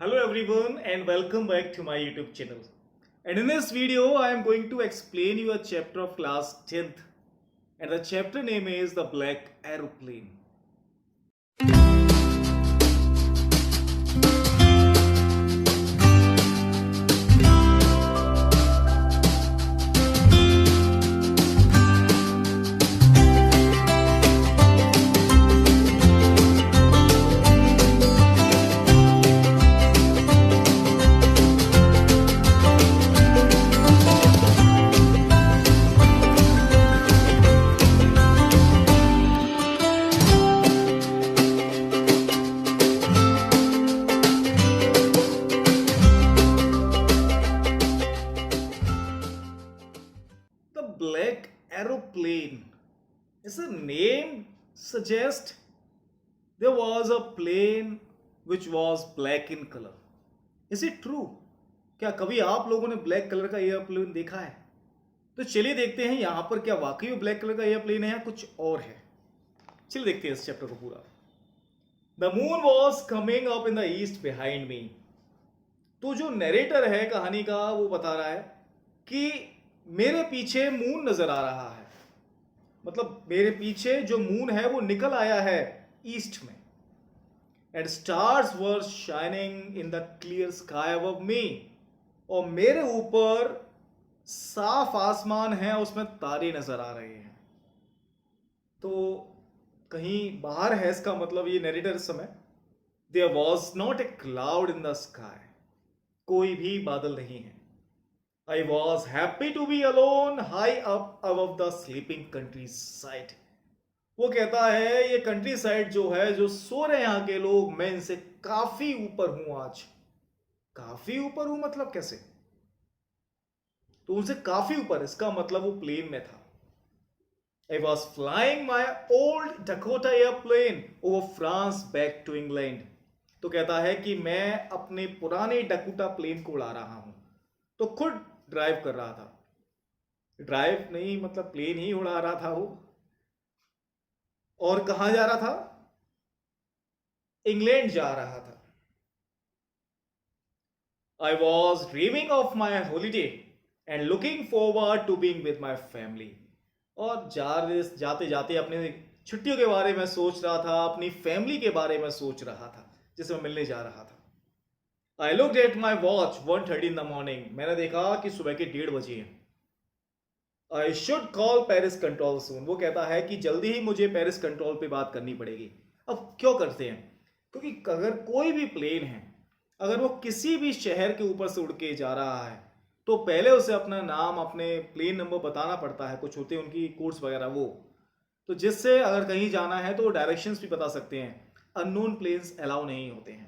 Hello everyone and welcome back to my YouTube channel. And in this video I am going to explain you a chapter of class 10th and the chapter name is The Black Aeroplane. The Black Aeroplane is a name suggests there was a plane which was black in color. Is it true? क्या कभी आप लोगों ने black colour का airplane देखा है? तो चलिए देखते हैं यहाँ पर क्या वाकई में ब्लैक कलर का एयरप्लेन है या कुछ और है. चलिए देखते हैं इस चैप्टर को पूरा. The moon was coming up in the east behind me. तो जो नरेटर है कहानी का वो बता रहा है कि मेरे पीछे मून नजर आ रहा है. मतलब मेरे पीछे जो मून है वो निकल आया है ईस्ट में. And stars were shining in the clear sky above मी. और मेरे ऊपर साफ आसमान है उसमें तारे नजर आ रहे हैं. तो कहीं बाहर है इसका मतलब ये नरेटर इस समय. There was not a cloud in the sky. कोई भी बादल नहीं है. I was happy to be alone high up above the sleeping countryside. वो कहता है ये कंट्री साइड जो है जो सो रहे हैं यहाँ के लोग मैं इनसे काफी ऊपर हूं आज. काफी ऊपर हूं मतलब कैसे? तो उनसे काफी ऊपर इसका मतलब वो प्लेन में था. I was flying my old Dakota airplane over France back to England. तो कहता है कि मैं अपने पुराने डकोटा प्लेन को उड़ा रहा हूं. तो खुद ड्राइव कर रहा था. ड्राइव नहीं मतलब प्लेन ही उड़ा रहा था वो. और कहां जा रहा था? इंग्लैंड जा रहा था. I was dreaming of my holiday and looking forward to being with my family. और जाते जाते अपने छुट्टियों के बारे में सोच रहा था, अपनी फैमिली के बारे में सोच रहा था जिसे मैं मिलने जा रहा था. I looked at my watch 1:30 in the morning. मैंने देखा कि सुबह के 1:30 बजे हैं. I should call Paris control soon. वो कहता है कि जल्दी ही मुझे पेरिस कंट्रोल पे बात करनी पड़ेगी. अब क्यों करते हैं? क्योंकि अगर कोई भी प्लेन है अगर वो किसी भी शहर के ऊपर से उड़ के जा रहा है तो पहले उसे अपना नाम अपने प्लेन नंबर बताना पड़ता है. कुछ होते हैं उनकी कोड्स वगैरह वो. तो जिससे अगर कहीं जाना है तो वो डायरेक्शंस भी बता सकते हैं. अननोन प्लेन्स अलाउ नहीं होते हैं.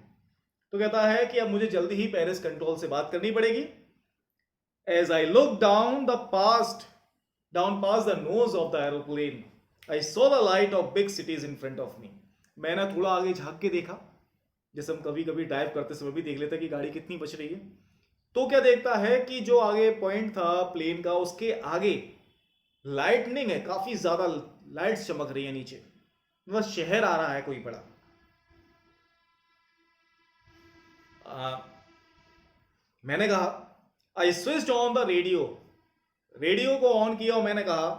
तो कहता है कि अब मुझे जल्दी ही पेरिस कंट्रोल से बात करनी पड़ेगी. As I look down past the nose of the aeroplane I saw the light of big cities in front of me. मैंने थोड़ा आगे झांक के देखा जैसे हम कभी कभी ड्राइव करते समय भी देख लेते हैं कि गाड़ी कितनी बच रही है. तो क्या देखता है कि जो आगे पॉइंट था प्लेन का उसके आगे लाइटनिंग है. काफी ज्यादा लाइट्स चमक रही है नीचे. बस शहर आ रहा है कोई बड़ा. मैंने कहा I switched on the radio. Radio को ऑन किया और मैंने कहा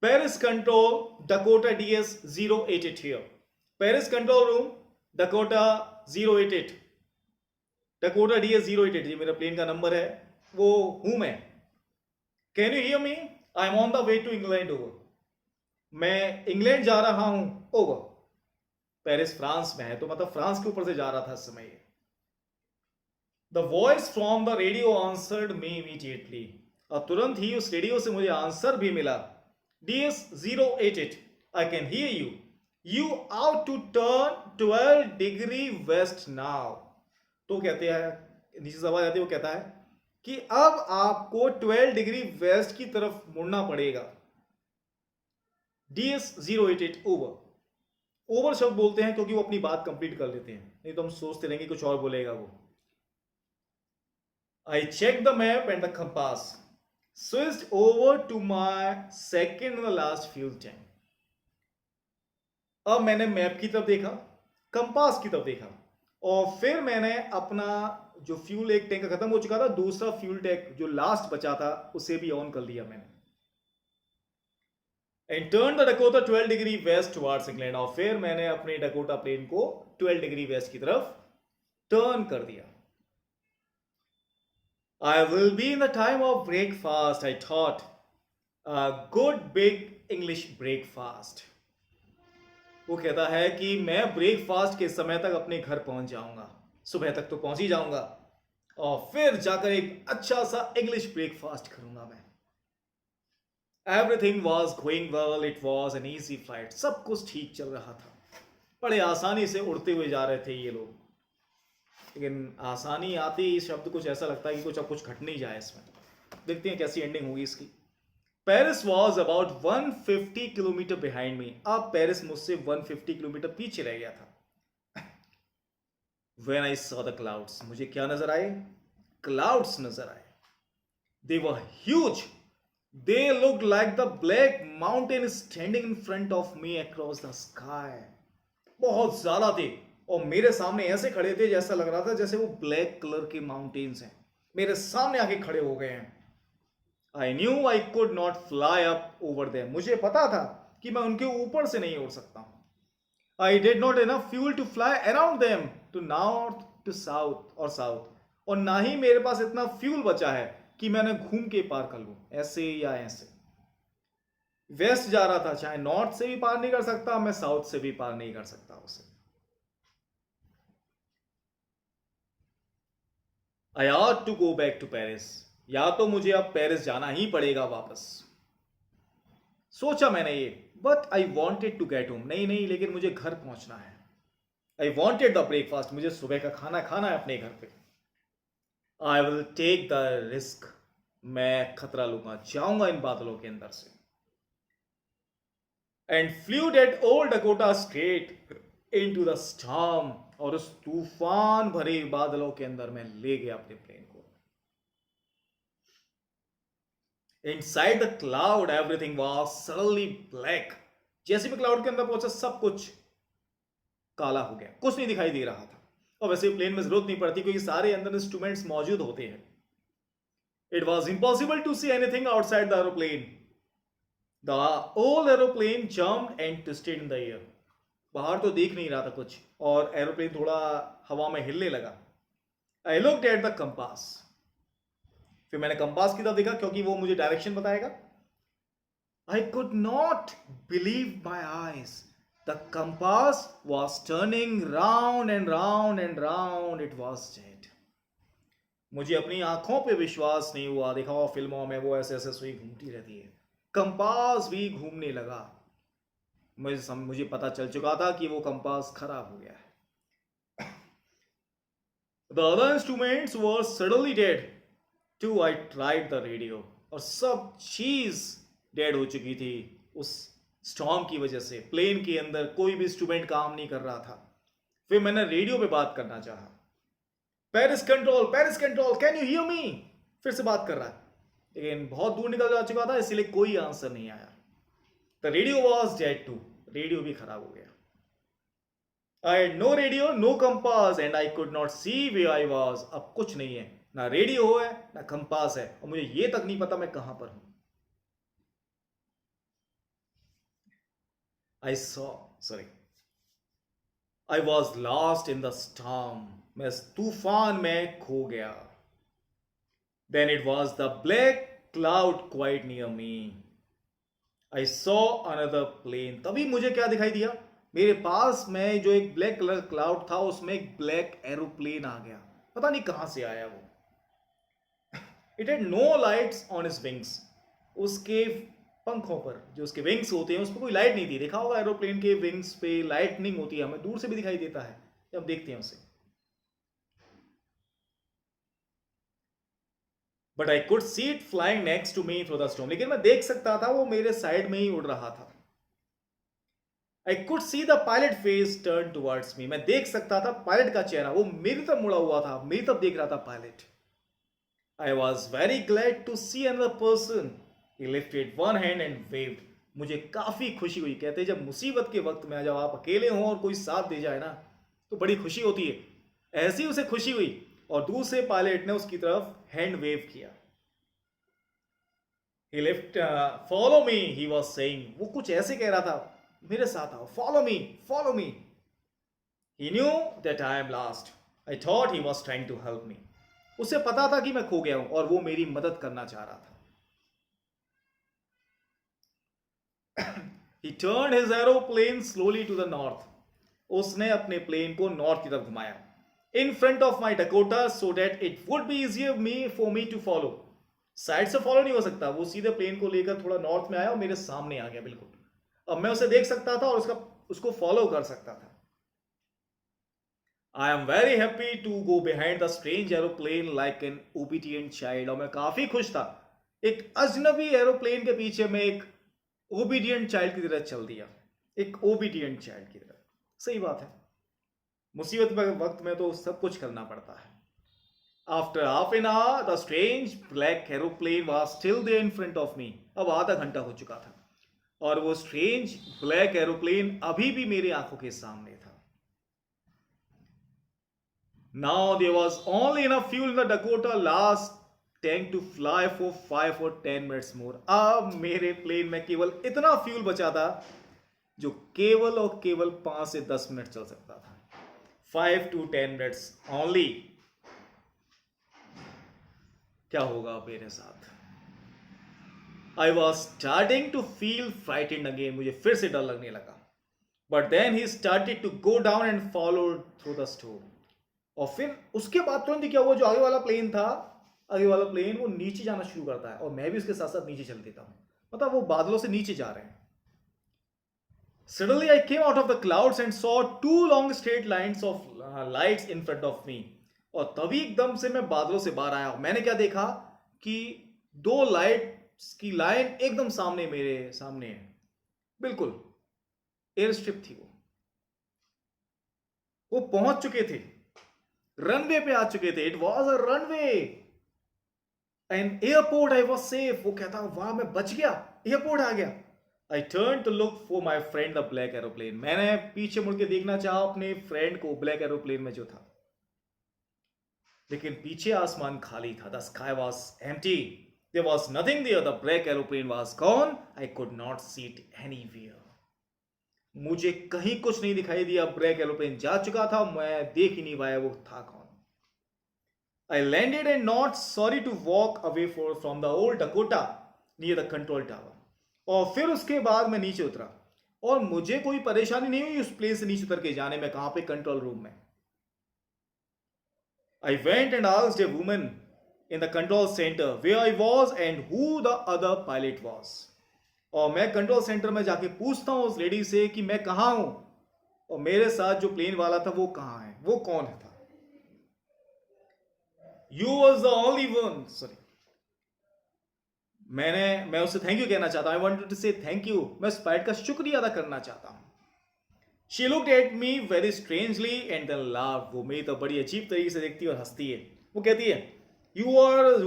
Paris control Dakota DS 088 here. Paris control room Dakota 088. Dakota DS 088 ये मेरा प्लेन का नंबर है. वो हूं मैं. Can you hear me? I am on the way to England. Over. मैं इंग्लैंड जा रहा हूं. ओवर. पेरिस फ्रांस में है तो मतलब फ्रांस के ऊपर से जा रहा था इस समय. The voice from the radio answered me immediately. और तुरंत ही उस रेडियो से मुझे आंसर भी मिला. DS 088 I can hear you. You ought to turn 12 degree west now. तो कहते हैं नीचे से आवाज आती है. वो कहता है कि अब आपको 12 डिग्री वेस्ट की तरफ मुड़ना पड़ेगा. DS 088 over. ओवर शब्द बोलते हैं क्योंकि वो अपनी बात कंप्लीट कर लेते हैं. नहीं तो हम सोचते रहेंगे कुछ और बोलेगा वो. I check the map and the compass. Switched over to my second and last fuel tank. अब मैंने मैप की तरफ देखा, कंपास की तरफ देखा और फिर मैंने अपना जो फ्यूल एक टैंक खत्म हो चुका था, दूसरा फ्यूल टैंक जो लास्ट बचा था उसे भी ऑन कर लिया मैंने। And turn the Dakota 12 degree waste towards England, और फिर मैंने अपने डकोटा प्लेन को 12 डिग्री वेस्ट की तरफ टर्न कर दिया। I will be in the time of breakfast, I thought. A good big English breakfast. वो कहता है कि मैं ब्रेकफास्ट के समय तक अपने घर पहुंच जाऊंगा, सुबह तक तो पहुंच ही जाऊंगा, और फिर जाकर एक अच्छा सा इंग्लिश ब्रेकफास्ट करूंगा मैं। Everything was going well, it was an easy flight. सब कुछ ठीक चल रहा था, बड़े आसानी से उड़ते हुए जा रहे थे ये लोग। लेकिन आसानी आते ही शब्द कुछ ऐसा लगता है कि कुछ अब कुछ घट नहीं जाए इसमें। देखते हैं कैसी एंडिंग होगी इसकी। Paris was about 150 kilometre behind me. अब पेरिस मुझसे 150 किलोमीटर पीछे रह गया था। When I saw the clouds, मुझे क्या नजर आए? क्लाउड्स नजर आए। They were huge. They looked like the black mountain standing in front of me across the sky. बहुत ज्यादा थे और मेरे सामने ऐसे खड़े थे जैसा लग रहा था जैसे वो ब्लैक कलर के माउंटेन्स हैं, मेरे सामने आके खड़े हो गए हैं। I knew I could not fly up over them. मुझे पता था कि मैं उनके ऊपर से नहीं उड़ सकता हूं। I did not enough fuel to fly around them to north to south or south. और ना ही मेरे पास इतना फ्यूल बचा है कि मैंने घूम के पार कर लूं, ऐसे या ऐसे। वेस्ट जा रहा था, चाहे नॉर्थ से भी पार नहीं कर सकता, मैं साउथ से भी पार नहीं कर सकता उसे। I ought to go back to Paris. या तो मुझे अब पेरिस जाना ही पड़ेगा वापस। सोचा मैंने ये, but I wanted to get home. नहीं नहीं, लेकिन मुझे घर पहुंचना है। आई वॉन्टेड द ब्रेकफास्ट, मुझे सुबह का खाना खाना है अपने घर पे। I will take the risk, मैं खतरा लूंगा, जाऊंगा इन बादलों के अंदर से। And flew that old Dakota straight into the storm, और उस तूफान भरे बादलों के अंदर मैं ले गया अपने प्लेन को। Inside the cloud, everything was suddenly black. जैसे मैं क्लाउड के अंदर पहुंचा सब कुछ काला हो गया, कुछ नहीं दिखाई दे रहा था। और वैसे प्लेन में जरूरत नहीं पड़ती क्योंकि सारे अंदर इंस्ट्रूमेंट्स मौजूद होते हैं। It was impossible to see anything outside the aeroplane. The whole aeroplane jumped and twisted in the air. बाहर तो देख नहीं रहा था कुछ, और एरोप्लेन थोड़ा हवा में हिलने लगा। I looked at the compass. फिर मैंने कंपास की तरफ देखा क्योंकि वो मुझे डायरेक्शन बताएगा। I could not believe my eyes. The compass was turning round and round and round. It was dead. मुझे अपनी आंखों पे विश्वास नहीं हुआ। देखा हुआ फिल्मों में वो ऐसे ऐसे सुई घूमती रहती है, कंपास भी घूमने लगा। मुझे पता चल चुका था कि वो कंपास खराब हो गया है। The other instruments were suddenly dead. Two, I tried the radio. और सब चीज डेड हो चुकी थी उस स्टॉर्म की वजह से। प्लेन के अंदर कोई भी इंस्ट्रूमेंट काम नहीं कर रहा था। फिर मैंने रेडियो पे बात करना चाहा। Paris control, can you hear मी? फिर से बात कर रहा है, लेकिन बहुत दूर निकल जा चुका था, इसलिए कोई आंसर नहीं आया। The radio was dead too, radio भी खराब हो गया। I had no radio, no compass, and I could not see where I was. अब कुछ नहीं है, ना रेडियो है ना कंपास है, और मुझे ये तक नहीं पता मैं कहां पर हूं। I was lost in the storm. मैं तूफान में खो गया। Then it was the black cloud quite near me. I saw another plane. तभी मुझे क्या दिखाई दिया? मेरे पास में जो एक ब्लैक कलर क्लाउड था उसमें एक ब्लैक एरोप्लेन आ गया। पता नहीं कहां से आया वो। It had no lights on its wings. उसके पंखों पर, जो उसके विंग्स होते हैं, उस पर कोई लाइट नहीं थी। देखा होगा एरोप्लेन के विंग्स पे लाइटनिंग होती है, हमें दूर से भी दिखाई देता है जब देखते हैं उसे। But I could see it flying next to me through the storm. लेकिन मैं देख सकता था वो मेरे साइड में ही उड़ रहा था। I could see the pilot face turn towards me. मैं देख सकता था पायलट का चेहरा, वो मेरी तरफ मुड़ा हुआ था, मेरी तरफ देख रहा था pilot. I was very glad to see another person. He lifted one hand and waved. मुझे काफी खुशी हुई। कहते हैं जब मुसीबत के वक्त में जब आप अकेले हो और कोई साथ दे जाए ना, तो बड़ी खुशी होती है। ऐसी उसे खुशी हुई और दूसरे पायलट ने उसकी तरफ हैंड वेव किया. He left, follow me, he was saying. वो कुछ ऐसे कह रहा था, मेरे साथ आओ, follow me, follow me. He knew that I am lost. I thought he was trying to help me. उसे पता था कि मैं खो गया हूं और वो मेरी मदद करना चाह रहा था. He turned his aeroplane slowly to the north. उसने अपने प्लेन को नॉर्थ की तरफ घुमाया. In front of my Dakota so that it would be easier for me to follow. Side से फॉलो नहीं हो सकता. वो सीधे प्लेन को लेकर थोड़ा नॉर्थ में आया और मेरे सामने आ गया बिल्कुल. अब मैं उसे देख सकता था और उसको फॉलो कर सकता था. I am very happy to go behind the strange aeroplane like an obedient child. और मैं काफी खुश था. एक अजनबी एरोप्लेन के पीछे मैं एक ओबीडियंट चाइल्ड की तरह चल दिया. एक ओबीडियंट चाइल्ड की तरह. सही बात है. मुसीबत के वक्त में तो सब कुछ करना पड़ता है. After half an hour, the strange black aeroplane was still there in front of me. अब आधा घंटा हो चुका था और वो स्ट्रेंज ब्लैक एरोप्लेन अभी भी मेरी आंखों के सामने था. Now there was only enough fuel in the Dakota last tank to fly for 5 or 10 minutes more. अब मेरे प्लेन में केवल इतना फ्यूल बचा था जो केवल और केवल 5 से 10 मिनट चल सकता था. 5 to 10 minutes only. क्या होगा मेरे साथ? I was starting to feel frightened again. मुझे फिर से डर लगने लगा. But then he started to go down and followed through the storm. और फिर उसके बाद तुरंत क्या हुआ, जो आगे वाला प्लेन था, आगे वाला प्लेन वो नीचे जाना शुरू करता है और मैं भी उसके साथ साथ नीचे चल देता हूं. मतलब वो बादलों से नीचे जा रहे हैं. Suddenly I came out of the clouds and saw 2 long straight lines of lights in front of me. और तभी एकदम से मैं बादलों से बाहर आया. मैंने क्या देखा कि 2 लाइट्स की लाइन एकदम सामने, मेरे सामने है. बिल्कुल एयर स्ट्रिप थी. वो पहुंच चुके थे, रनवे पे आ चुके थे. It was a runway and airport. I was safe. वो कहता वाह मैं बच गया, एयरपोर्ट आ गया. I turn to look for my friend the black aeroplane. मैंने पीछे मुड़ के देखना चाहा अपने फ्रेंड को ब्लैक एरोप्लेन में जो था, लेकिन पीछे आसमान खाली था. The sky was empty. There was nothing there. The black aeroplane was gone. I could not see it anywhere. मुझे कहीं कुछ नहीं दिखाई दिया. ब्लैक एरोप्लेन जा चुका था, मैं देख ही नहीं पाया वो था कौन. I landed and not sorry to walk away from the old Dakota near the control tower. और फिर उसके बाद मैं नीचे उतरा और मुझे कोई परेशानी नहीं हुई उस प्लेन से नीचे उतर के जाने में. कहां पे? कंट्रोल रूम में. I went and asked a woman in the control center where I was and who the other pilot was. और मैं कंट्रोल सेंटर में जाके पूछता हूं उस लेडी से कि मैं कहां हूं और मेरे साथ जो प्लेन वाला था वो कहां है, वो कौन था. You was the only one. Sorry. मैं उससे थैंक यू कहना चाहता हूं. I wanted to say thank you. मैं उस पायलट का शुक्रिया अदा करना चाहता हूं. She looked at me very strangely and then laughed. वो मेरी तो बड़ी अजीब तरीके से देखती है और हंसती है. वो कहती है You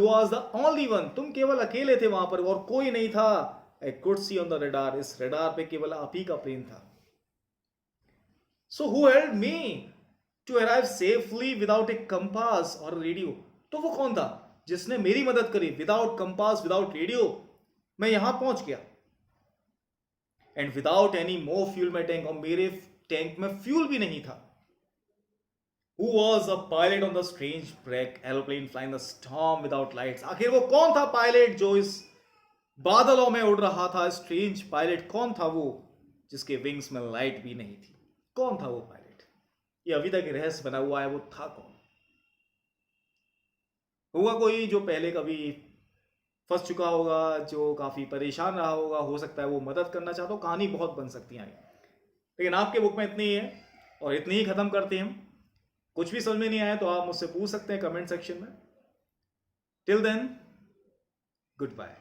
was the only one. तुम केवल अकेले थे वहां पर और कोई नहीं था. I could see on the radar. इस रडार पे केवल आप ही का प्लेन था. So who helped me to arrive safely without a compass or radio? तो वो कौन था जिसने मेरी मदद करी? विदाउट कंपास, विदाउट रेडियो मैं यहां पहुंच गया. And without any more fuel my tank. और मेरे टैंक में फ्यूल भी नहीं था. Who was a pilot on the strange black aeroplane flying the storm without lights? आखिर वो कौन था पायलट जो इस बादलों में उड़ रहा था? स्ट्रेंज पायलट कौन था वो जिसके विंग्स में लाइट भी नहीं थी? कौन था वो पायलट? ये अभी तक रहस्य बना हुआ है. वो था कौन? होगा कोई जो पहले कभी फंस चुका होगा, जो काफी परेशान रहा होगा. हो सकता है वो मदद करना चाहता हो. कहानी बहुत बन सकती है, लेकिन आपके बुक में इतनी ही है और इतनी ही खत्म करते हैं हम. कुछ भी समझ में नहीं आया तो आप मुझसे पूछ सकते हैं कमेंट सेक्शन में. Till then, good bye.